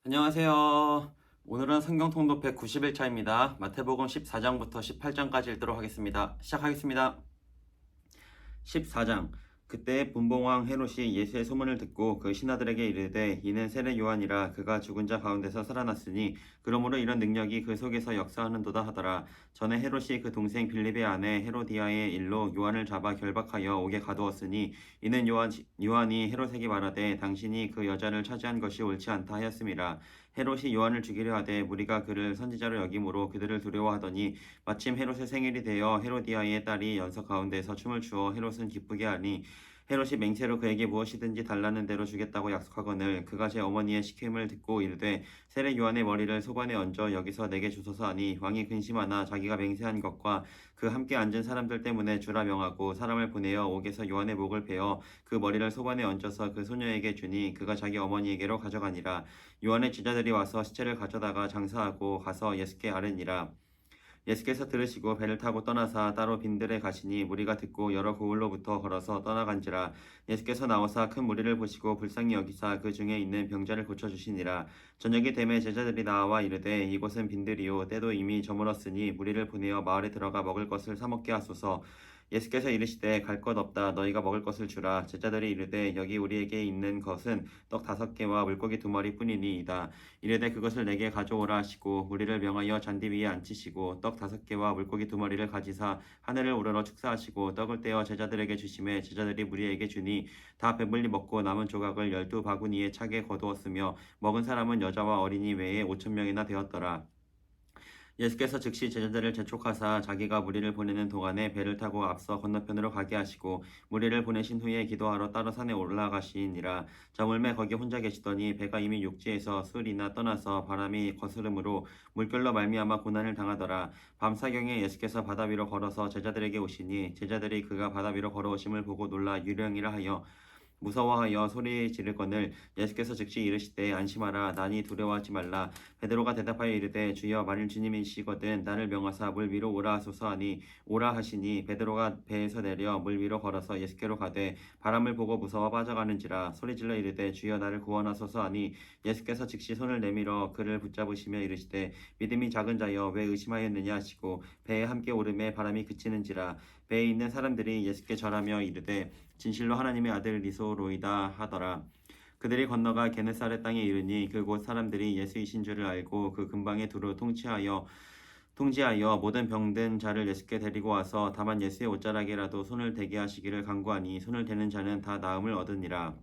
안녕하세요. 오늘은 성경 통독 191차입니다. 마태복음 14장부터 18장까지 읽도록 하겠습니다. 시작하겠습니다. 14장. 그때 분봉왕 헤롯이 예수의 소문을 듣고 그 신하들에게 이르되 이는 세례 요한이라 그가 죽은 자 가운데서 살아났으니 그러므로 이런 능력이 그 속에서 역사하는도다 하더라. 전에 헤롯이 그 동생 빌립의 아내 헤로디아의 일로 요한을 잡아 결박하여 옥에 가두었으니 이는 요한이 헤롯에게 말하되 당신이 그 여자를 차지한 것이 옳지 않다 하였음이라. 헤롯이 요한을 죽이려 하되 무리가 그를 선지자로 여김으로 그들을 두려워하더니 마침 헤롯의 생일이 되어 헤로디아의 딸이 연석 가운데서 춤을 추어 헤롯은 기쁘게 하니 헤롯이 맹세로 그에게 무엇이든지 달라는 대로 주겠다고 약속하거늘 그가 제 어머니의 시킴을 듣고 이르되 세례 요한의 머리를 소관에 얹어 여기서 내게 주소서 하니 왕이 근심하나 자기가 맹세한 것과 그 함께 앉은 사람들 때문에 주라 명하고 사람을 보내어 옥에서 요한의 목을 베어 그 머리를 소관에 얹어서 그 소녀에게 주니 그가 자기 어머니에게로 가져가니라. 요한의 제자들이 와서 시체를 가져다가 장사하고 가서 예수께 아뢰니라. 예수께서 들으시고 배를 타고 떠나사 따로 빈들에 가시니 무리가 듣고 여러 고을로부터 걸어서 떠나간지라. 예수께서 나오사 큰 무리를 보시고 불쌍히 여기사 그 중에 있는 병자를 고쳐주시니라. 저녁이 되매 제자들이 나와 이르되 이곳은 빈들이요 때도 이미 저물었으니 무리를 보내어 마을에 들어가 먹을 것을 사 먹게 하소서. 예수께서 이르시되 갈 것 없다 너희가 먹을 것을 주라. 제자들이 이르되 여기 우리에게 있는 것은 떡 5개와 물고기 2마리 뿐이니이다. 이르되 그것을 내게 가져오라 하시고 무리를 명하여 잔디 위에 앉히시고 떡 5개와 물고기 2마리를 가지사 하늘을 우러러 축사하시고 떡을 떼어 제자들에게 주시매 제자들이 무리에게 주니 다 배불리 먹고 남은 조각을 12바구니에 차게 거두었으며 먹은 사람은 여자와 어린이 외에 5,000명이나 되었더라. 예수께서 즉시 제자들을 재촉하사 자기가 무리를 보내는 동안에 배를 타고 앞서 건너편으로 가게 하시고 무리를 보내신 후에 기도하러 따로 산에 올라가시니라. 저물매 거기 혼자 계시더니 배가 이미 육지에서 술이나 떠나서 바람이 거스름으로 물결로 말미암아 고난을 당하더라. 밤사경에 예수께서 바다 위로 걸어서 제자들에게 오시니 제자들이 그가 바다 위로 걸어오심을 보고 놀라 유령이라 하여 무서워하여 소리 지르거늘 예수께서 즉시 이르시되 안심하라 나니 두려워하지 말라. 베드로가 대답하여 이르되 주여 만일 주님이시거든 나를 명하사 물 위로 오라 하소서 하니 오라 하시니 베드로가 배에서 내려 물 위로 걸어서 예수께로 가되 바람을 보고 무서워 빠져가는지라. 소리질러 이르되 주여 나를 구원하소서 하니 예수께서 즉시 손을 내밀어 그를 붙잡으시며 이르시되 믿음이 작은 자여 왜 의심하였느냐 하시고 배에 함께 오르매 바람이 그치는지라. 배에 있는 사람들이 예수께 절하며 이르되 진실로 하나님의 아들 리소로이다 하더라. 그들이 건너가 게네사렛 땅에 이르니 그곳 사람들이 예수이신 줄을 알고 그 근방에 두루 통지하여 모든 병든 자를 예수께 데리고 와서 다만 예수의 옷자락에라도 손을 대게 하시기를 간구하니 손을 대는 자는 다 나음을 얻으니라.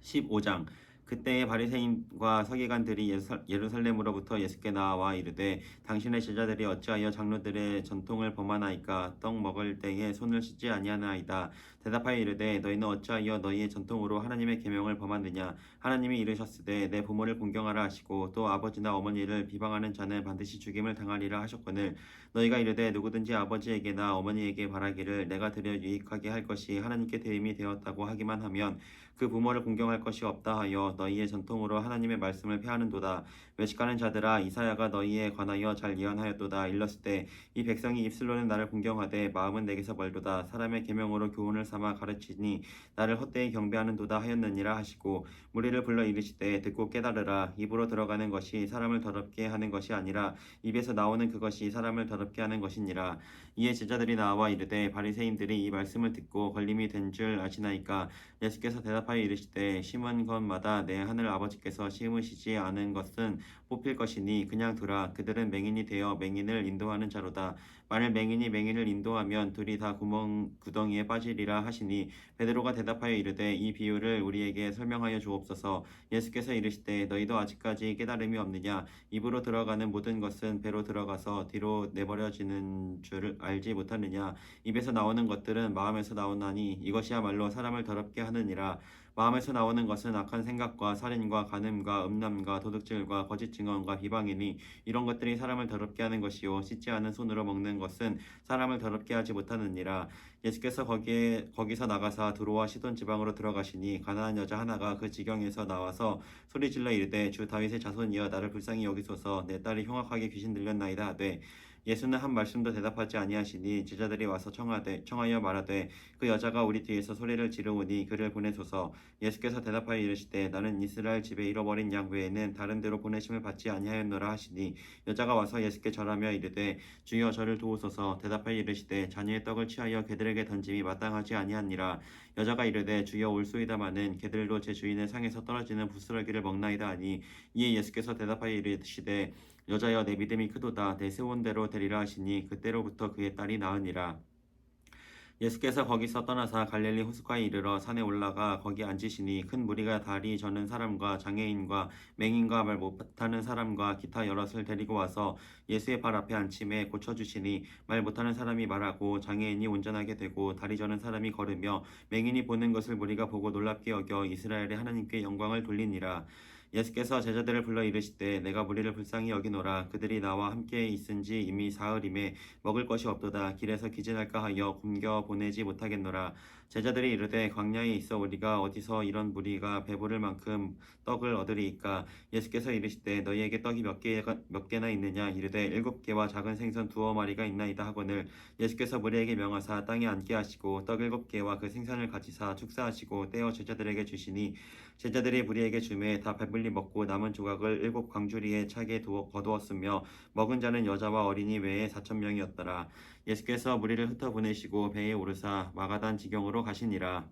15장. 그때의 바리새인과 서기관들이 예루살렘으로부터 예수께 나와 이르되 당신의 제자들이 어찌하여 장로들의 전통을 범하나이까 떡 먹을 때에 손을 씻지 아니하나이다. 대답하여 이르되 너희는 어찌하여 너희의 전통으로 하나님의 계명을 범하느냐. 하나님이 이르셨으되 내 부모를 공경하라 하시고 또 아버지나 어머니를 비방하는 자는 반드시 죽임을 당하리라 하셨거늘 너희가 이르되 누구든지 아버지에게나 어머니에게 바라기를 내가 드려 유익하게 할 것이 하나님께 대임이 되었다고 하기만 하면 그 부모를 공경할 것이 없다 하여 너희의 전통으로 하나님의 말씀을 폐하는도다. 외식하는 자들아 이사야가 너희에 관하여 잘 예언하였도다. 일렀을 때 이 백성이 입술로는 나를 공경하되 마음은 내게서 멀도다. 사람의 계명으로 교훈을 삼아 가르치니 나를 헛되이 경배하는도다 하였느니라 하시고 무리를 불러 이르시되 듣고 깨달으라. 입으로 들어가는 것이 사람을 더럽게 하는 것이 아니라 입에서 나오는 그것이 사람을 더럽게 하는 것이니라. 이에 제자들이 나와 이르되 바리새인들이 이 말씀을 듣고 걸림이 된 줄 아시나이까. 예수께서 대답하여 이르시되 심은 것마다 내 하늘 아버지께서 심으시지 않은 것은 뽑힐 것이니 그냥 두라. 그들은 맹인이 되어 맹인을 인도하는 자로다. 만일 맹인이 맹인을 인도하면 둘이 다 구덩이에 빠지리라 하시니 베드로가 대답하여 이르되 이 비유를 우리에게 설명하여 주옵소서. 예수께서 이르시되 너희도 아직까지 깨달음이 없느냐. 입으로 들어가는 모든 것은 배로 들어가서 뒤로 내버려지는 줄 알지 못하느냐. 입에서 나오는 것들은 마음에서 나오나니 이것이야말로 사람을 더럽게 하느니라. 마음에서 나오는 것은 악한 생각과 살인과 간음과 음란과 도둑질과 거짓 증언과 비방이니 이런 것들이 사람을 더럽게 하는 것이요 씻지 않은 손으로 먹는 것은 사람을 더럽게 하지 못하느니라. 예수께서 거기서 나가사 두로와 시돈 지방으로 들어가시니 가나안 여자 하나가 그 지경에서 나와서 소리질러 이르되 주 다윗의 자손이여 나를 불쌍히 여기소서. 내 딸이 흉악하게 귀신 들렸나이다 하되 예수는 한 말씀도 대답하지 아니하시니 제자들이 와서 청하여 말하되 그 여자가 우리 뒤에서 소리를 지르오니 그를 보내소서. 예수께서 대답하여 이르시되 나는 이스라엘 집에 잃어버린 양 외에는 다른 데로 보내심을 받지 아니하였노라 하시니 여자가 와서 예수께 절하며 이르되 주여 저를 도우소서. 대답하여 이르시되 자녀의 떡을 취하여 개들에게 던짐이 마땅하지 아니하니라. 여자가 이르되 주여 올소이다마는 개들도 제 주인의 상에서 떨어지는 부스러기를 먹나이다 하니 이에 예수께서 대답하여 이르시되 여자여 내 믿음이 크도다. 내 세운대로 되리라 하시니 그때로부터 그의 딸이 나으니라. 예수께서 거기서 떠나사 갈릴리 호숫가에 이르러 산에 올라가 거기 앉으시니 큰 무리가 다리 저는 사람과 장애인과 맹인과 말 못하는 사람과 기타 여럿을 데리고 와서 예수의 발 앞에 앉힘에 고쳐주시니 말 못하는 사람이 말하고 장애인이 온전하게 되고 다리 저는 사람이 걸으며 맹인이 보는 것을 무리가 보고 놀랍게 여겨 이스라엘의 하나님께 영광을 돌리니라. 예수께서 제자들을 불러 이르시되 내가 무리를 불쌍히 여기노라. 그들이 나와 함께 있은지 이미 사흘임에 먹을 것이 없도다. 길에서 기진할까 하여 굶겨 보내지 못하겠노라. 제자들이 이르되 광야에 있어 우리가 어디서 이런 무리가 배부를 만큼 떡을 얻으리이까. 예수께서 이르시되 너희에게 떡이 몇 개나 있느냐. 이르되 7개와 작은 생선 2마리가 있나이다 하거늘 예수께서 무리에게 명하사 땅에 앉게 하시고 떡 7개와 그 생선을 가지사 축사하시고 떼어 제자들에게 주시니 제자들이 무리에게 주매 다 배불리 먹고 남은 조각을 7광주리에 차게 거두었으며 먹은 자는 여자와 어린이 외에 4,000명이었더라. 예수께서 무리를 흩어보내시고 배에 오르사 마가단 지경으로 가시니라.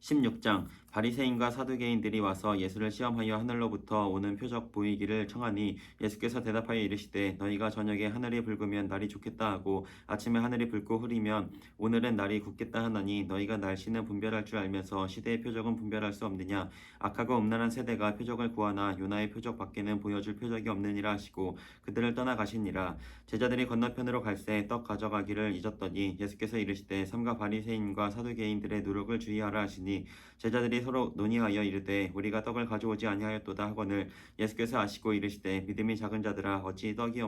16장 바리새인과 사두개인들이 와서 예수를 시험하여 하늘로부터 오는 표적 보이기를 청하니 예수께서 대답하여 이르시되 너희가 저녁에 하늘이 붉으면 날이 좋겠다 하고 아침에 하늘이 붉고 흐리면 오늘은 날이 굳겠다 하나니 너희가 날씨는 분별할 줄 알면서 시대의 표적은 분별할 수 없느냐. 악하고 음란한 세대가 표적을 구하나 요나의 표적 밖에는 보여줄 표적이 없느니라 하시고 그들을 떠나가시니라. 제자들이 건너편으로 갈새 떡 가져가기를 잊었더니 예수께서 이르시되 삼가 바리새인과 사두개인들의 누룩을 주의하라 하시니 제자들이 서로 논의하여 이르되 우리가 떡을 가져오지 아니하였도다 하거늘 예수께서 아시고 이르시되 믿음이 작은 자들아 어찌 떡이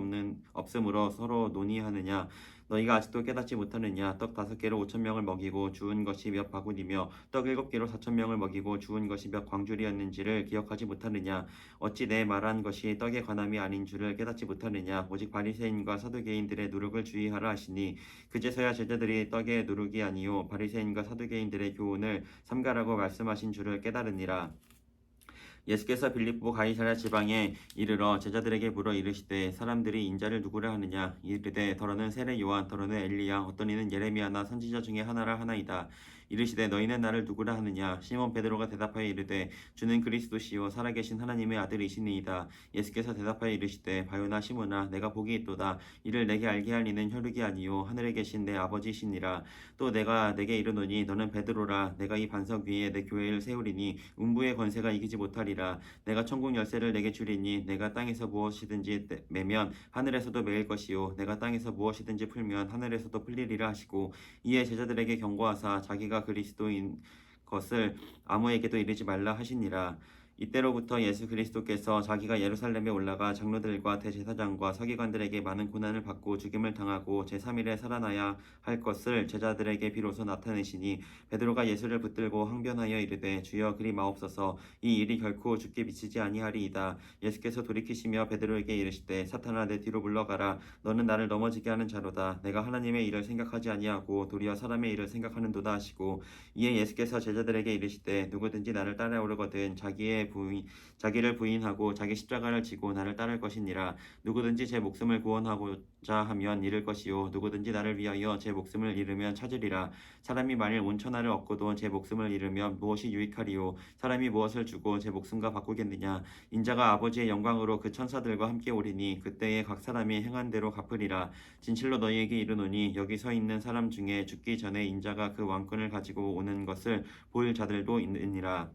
없으므로 서로 논의하느냐. 너희가 아직도 깨닫지 못하느냐. 떡 5개로 5,000명을 먹이고 주운 것이 몇 바구니며 떡 7개로 4,000명을 먹이고 주운 것이 몇 광줄이었는지를 기억하지 못하느냐. 어찌 내 말한 것이 떡에 관함이 아닌 줄을 깨닫지 못하느냐. 오직 바리새인과 사두개인들의 누룩을 주의하라 하시니 그제서야 제자들이 떡의 누룩이 아니요 바리새인과 사두개인들의 교훈을 삼가라고 말씀하신 줄을 깨달으니라. 예수께서 빌립보 가이사랴 지방에 이르러 제자들에게 물어 이르시되 사람들이 인자를 누구라 하느냐. 이르되 더러는 세례 요한 더러는 엘리야 어떤 이는 예레미야나 선지자 중에 하나라 하나이다. 이르시되 너희는 나를 누구라 하느냐. 시몬 베드로가 대답하여 이르되 주는 그리스도시요 살아계신 하나님의 아들이시니이다. 예수께서 대답하여 이르시되 바요나 시몬아 내가 복이 있도다. 이를 내게 알게 할 이는 혈육이 아니요 하늘에 계신 내 아버지시니라. 또 내가 내게 이르노니 너는 베드로라. 내가 이 반석 위에 내 교회를 세우리니 음부의 권세가 이기지 못하리라. 내가 천국 열쇠를 내게 주리니 내가 땅에서 무엇이든지 매면 하늘에서도 매일 것이요 내가 땅에서 무엇이든지 풀면 하늘에서도 풀리리라 하시고 이에 제자들에게 경고하사 자기가 그리스도인 것을 아무에게도 이르지 말라 하시니라. 이때로부터 예수 그리스도께서 자기가 예루살렘에 올라가 장로들과 대제사장과 서기관들에게 많은 고난을 받고 죽임을 당하고 제3일에 살아나야 할 것을 제자들에게 비로소 나타내시니 베드로가 예수를 붙들고 항변하여 이르되 주여 그리 마옵소서. 이 일이 결코 죽게 미치지 아니하리이다. 예수께서 돌이키시며 베드로에게 이르시되 사탄아 내 뒤로 물러가라. 너는 나를 넘어지게 하는 자로다. 내가 하나님의 일을 생각하지 아니하고 도리어 사람의 일을 생각하는도다 하시고 이에 예수께서 제자들에게 이르시되 누구든지 나를 따라오려거든 자기를 부인하고 자기 십자가를 지고 나를 따를 것이니라. 누구든지 제 목숨을 구원하고자 하면 잃을 것이요 누구든지 나를 위하여 제 목숨을 잃으면 찾으리라. 사람이 만일 온 천하를 얻고도 제 목숨을 잃으면 무엇이 유익하리요. 사람이 무엇을 주고 제 목숨과 바꾸겠느냐. 인자가 아버지의 영광으로 그 천사들과 함께 오리니 그때에 각 사람이 행한 대로 갚으리라. 진실로 너희에게 이르노니 여기 서 있는 사람 중에 죽기 전에 인자가 그 왕권을 가지고 오는 것을 볼 자들도 있느니라.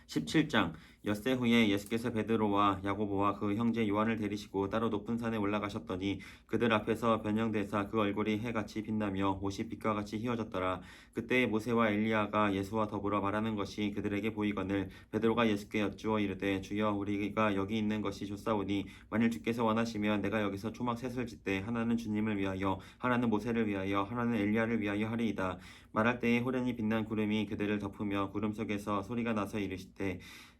17장 엿새 후에 예수께서 베드로와 야고보와 그 형제 요한을 데리시고 따로 높은 산에 올라가셨더니 그들 앞에서 변형되사 그 얼굴이 해같이 빛나며 옷이 빛과 같이 휘어졌더라. 그때 모세와 엘리야가 예수와 더불어 말하는 것이 그들에게 보이거늘 베드로가 예수께 여쭈어 이르되 주여 우리가 여기 있는 것이 좋사오니 만일 주께서 원하시면 내가 여기서 초막 셋을 짓되 하나는 주님을 위하여 하나는 모세를 위하여 하나는 엘리야를 위하여 하리이다. 말할 때에 호련히 빛난 구름이 그들을 덮으며 구름 속에서 소리가 나서 이르시되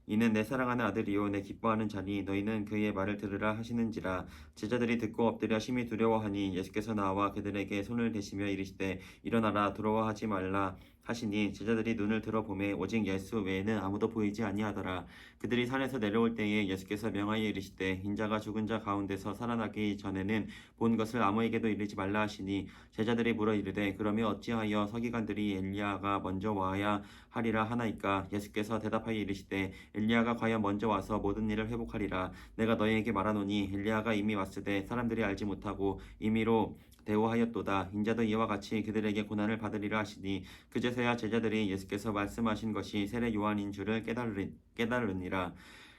이는 내 사랑하는 아들이요 내 기뻐하는 자니 너희는 그의 말을 들으라 하시는지라. 제자들이 듣고 엎드려 심히 두려워하니 예수께서 나와 그들에게 손을 대시며 이르시되 일어나라 두려워하지 말라 하시니 제자들이 눈을 들어보매 오직 예수 외에는 아무도 보이지 아니하더라. 그들이 산에서 내려올 때에 예수께서 명하여 이르시되 인자가 죽은 자 가운데서 살아나기 전에는 본 것을 아무에게도 이르지 말라 하시니 제자들이 물어 이르되 그러면 어찌하여 서기관들이 엘리야가 먼저 와야 하리라 하나이까. 예수께서 대답하여 이르시되 엘리야가 과연 먼저 와서 모든 일을 회복하리라. 내가 너희에게 말하노니 엘리야가 이미 왔으되 사람들이 알지 못하고 임의로 대우하였도다. 인자도 이와 같이 그들에게 고난을 받으리라 하시니 그제서야 제자들이 예수께서 말씀하신 것이 세례 요한인 줄을 깨달으니라.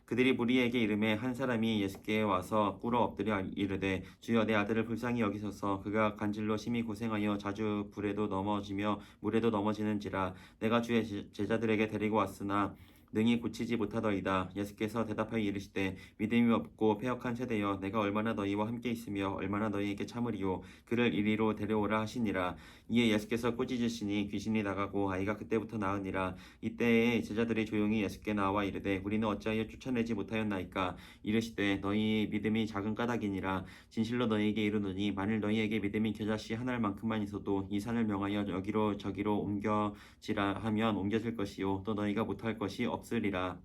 그들이 무리에게 이르매 한 사람이 예수께 와서 꿇어 엎드려 이르되 주여 내 아들을 불쌍히 여기소서. 그가 간질로 심히 고생하여 자주 불에도 넘어지며 물에도 넘어지는지라. 내가 주의 제자들에게 데리고 왔으나 능히 고치지 못하더이다. 예수께서 대답하여 이르시되 믿음이 없고 패역한 세대여 내가 얼마나 너희와 함께 있으며 얼마나 너희에게 참으리요. 그를 이리로 데려오라 하시니라. 이에 예수께서 꾸짖으시니 귀신이 나가고 아이가 그때부터 나으니라. 이때에 제자들이 조용히 예수께 나와 이르되 우리는 어찌하여 쫓아내지 못하였나이까. 이르시되 너희 믿음이 작은 까닭이니라. 진실로 너희에게 이르노니 만일 너희에게 믿음이 겨자씨 한 알만큼만 있어도 이 산을 명하여 여기로 저기로 옮겨지라 하면 옮겨질 것이요 또 너희가 못할 것이 없으리라.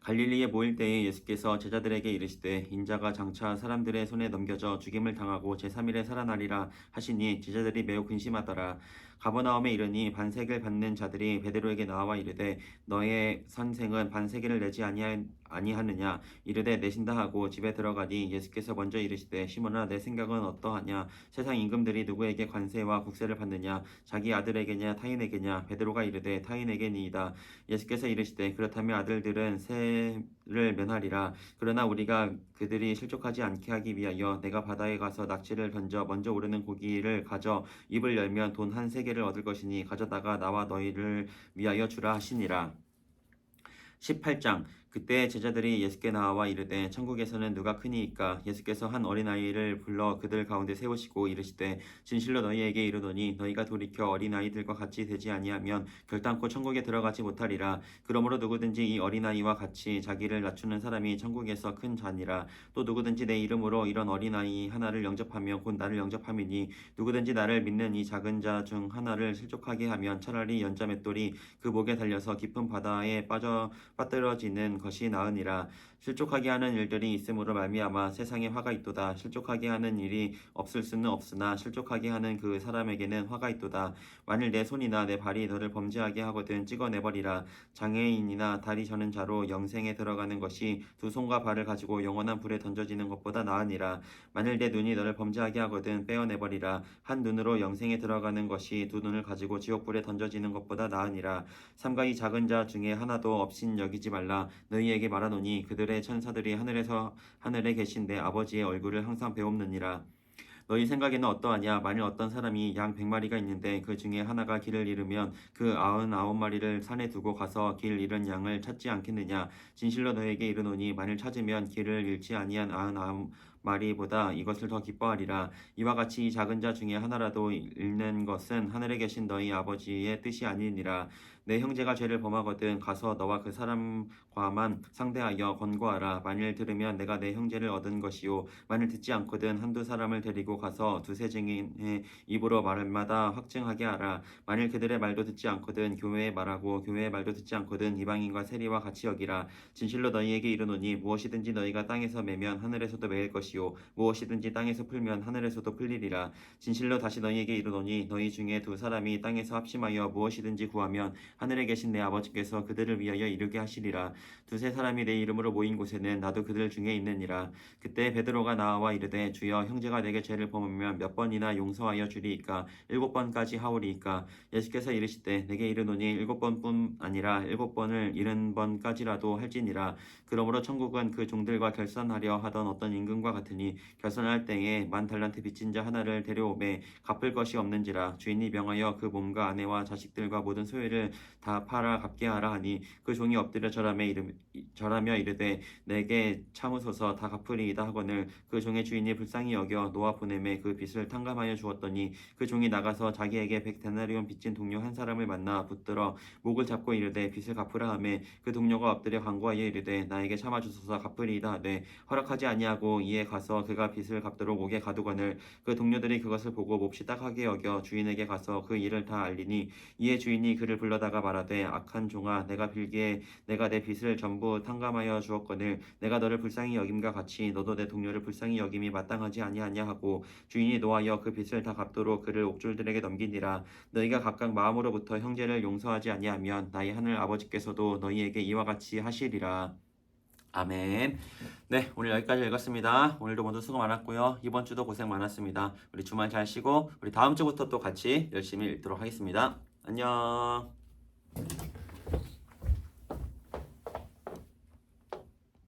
갈릴리에 모일 때에 예수께서 제자들에게 이르시되 인자가 장차 사람들의 손에 넘겨져 죽임을 당하고 제3일에 살아나리라 하시니 제자들이 매우 근심하더라. 가버나움에 이르니 반세겔 받는 자들이 베드로에게 나와 이르되 너의 선생은 반세겔을 내지 아니하느냐. 이르되 내신다 하고 집에 들어가니 예수께서 먼저 이르시되 시몬아 내 생각은 어떠하냐. 세상 임금들이 누구에게 관세와 국세를 받느냐. 자기 아들에게냐 타인에게냐. 베드로가 이르되 타인에게니이다. 예수께서 이르시되 그렇다면 아들들은 세를 면하리라. 그러나 우리가 그들이 실족하지 않게 하기 위하여 내가 바다에 가서 낙지를 던져 먼저 오르는 고기를 가져 입을 열면 돈 한 세겔을 얻을 것이니 가져다가 나와 너희를 위하여 주라 하시니라. 18장. 그때 제자들이 예수께 나와 이르되 천국에서는 누가 크니이까. 예수께서 한 어린아이를 불러 그들 가운데 세우시고 이르시되 진실로 너희에게 이르노니 너희가 돌이켜 어린아이들과 같이 되지 아니하면 결단코 천국에 들어가지 못하리라. 그러므로 누구든지 이 어린아이와 같이 자기를 낮추는 사람이 천국에서 큰 자니라. 또 누구든지 내 이름으로 이런 어린아이 하나를 영접하면 곧 나를 영접함이니 누구든지 나를 믿는 이 작은 자 중 하나를 실족하게 하면 차라리 연자 맷돌이 그 목에 달려서 깊은 바다에 빠뜨려지는 것이 나으니라. 실족하게 하는 일들이 있음으로 말미암아 세상에 화가 있도다. 실족하게 하는 일이 없을 수는 없으나 실족하게 하는 그 사람에게는 화가 있도다. 만일 내 손이나 내 발이 너를 범죄하게 하거든 찍어내버리라. 장애인이나 다리 저는 자로 영생에 들어가는 것이 두 손과 발을 가지고 영원한 불에 던져지는 것보다 나으니라. 만일 내 눈이 너를 범죄하게 하거든 빼어내버리라. 한 눈으로 영생에 들어가는 것이 두 눈을 가지고 지옥불에 던져지는 것보다 나으니라. 삼가 이 작은 자 중에 하나도 없인 여기지 말라. 너희에게 말하노니 그들의 천사들이 하늘에 계신 내 아버지의 얼굴을 항상 배옵느니라. 너희 생각에는 어떠하냐. 만일 어떤 사람이 양 100마리가 있는데 그 중에 하나가 길을 잃으면 그 99마리를 산에 두고 가서 길 잃은 양을 찾지 않겠느냐. 진실로 너희에게 이르노니 만일 찾으면 길을 잃지 아니한 99마리보다 이것을 더 기뻐하리라. 이와 같이 이 작은 자 중에 하나라도 잃는 것은 하늘에 계신 너희 아버지의 뜻이 아니니라. 내 형제가 죄를 범하거든 가서 너와 그 사람과만 상대하여 권고하라. 만일 들으면 내가 내 형제를 얻은 것이요 만일 듣지 않거든 한두 사람을 데리고 가서 두세 증인의 입으로 말마다 확증하게 하라. 만일 그들의 말도 듣지 않거든 교회의 말하고 교회의 말도 듣지 않거든 이방인과 세리와 같이 여기라. 진실로 너희에게 이르노니 무엇이든지 너희가 땅에서 매면 하늘에서도 매일 것이요 무엇이든지 땅에서 풀면 하늘에서도 풀리리라. 진실로 다시 너희에게 이르노니 너희 중에 두 사람이 땅에서 합심하여 무엇이든지 구하면 하늘에 계신 내 아버지께서 그들을 위하여 이루게 하시리라. 두세 사람이 내 이름으로 모인 곳에는 나도 그들 중에 있느니라. 그때 베드로가 나와 이르되 주여 형제가 내게 죄를 범하면 몇 번이나 용서하여 주리이까. 7번까지 하오리이까. 예수께서 이르시되 내게 이르노니 7번뿐 아니라 7번을 70번까지라도 할지니라. 그러므로 천국은 그 종들과 결산하려 하던 어떤 임금과 같으니 결산할 때에 10달란트 빚진 자 하나를 데려오매 갚을 것이 없는지라. 주인이 명하여 그 몸과 아내와 자식들과 모든 소유를 다 팔아 갚게 하라 하니 그 종이 엎드려 절하며 절하며 이르되 내게 참으소서 다 갚으리이다 하거늘 그 종의 주인이 불쌍히 여겨 놓아 보내매 그 빚을 탕감하여 주었더니 그 종이 나가서 자기에게 100데나리온 빚진 동료 한 사람을 만나 붙들어 목을 잡고 이르되 빚을 갚으라 하매 그 동료가 엎드려 간구하여 이르되 나에게 참아 주소서 갚으리이다 하되 허락하지 아니하고 이에 가서 그가 빚을 갚도록 옥에 가두거늘 그 동료들이 그것을 보고 몹시 딱하게 여겨 주인에게 가서 그 일을 다 알리니 이에 주인이 그를 불러다가 말하되 악한 종아 내가 빌기에 내가 내 빚을 전부 탕감하여 주었거늘 내가 너를 불쌍히 여김과 같이 너도 내 동료를 불쌍히 여김이 마땅하지 아니하냐 하고 주인이 노하여 그 빚을 다 갚도록 그를 옥졸들에게 넘기니라. 너희가 각각 마음으로부터 형제를 용서하지 아니하면 나의 하늘 아버지께서도 너희에게 이와 같이 하시리라. 아멘. 네, 오늘 여기까지 읽었습니다. 오늘도 모두 수고 많았고요. 이번 주도 고생 많았습니다. 우리 주말 잘 쉬고 우리 다음 주부터 또 같이 열심히 읽도록 하겠습니다. 안녕.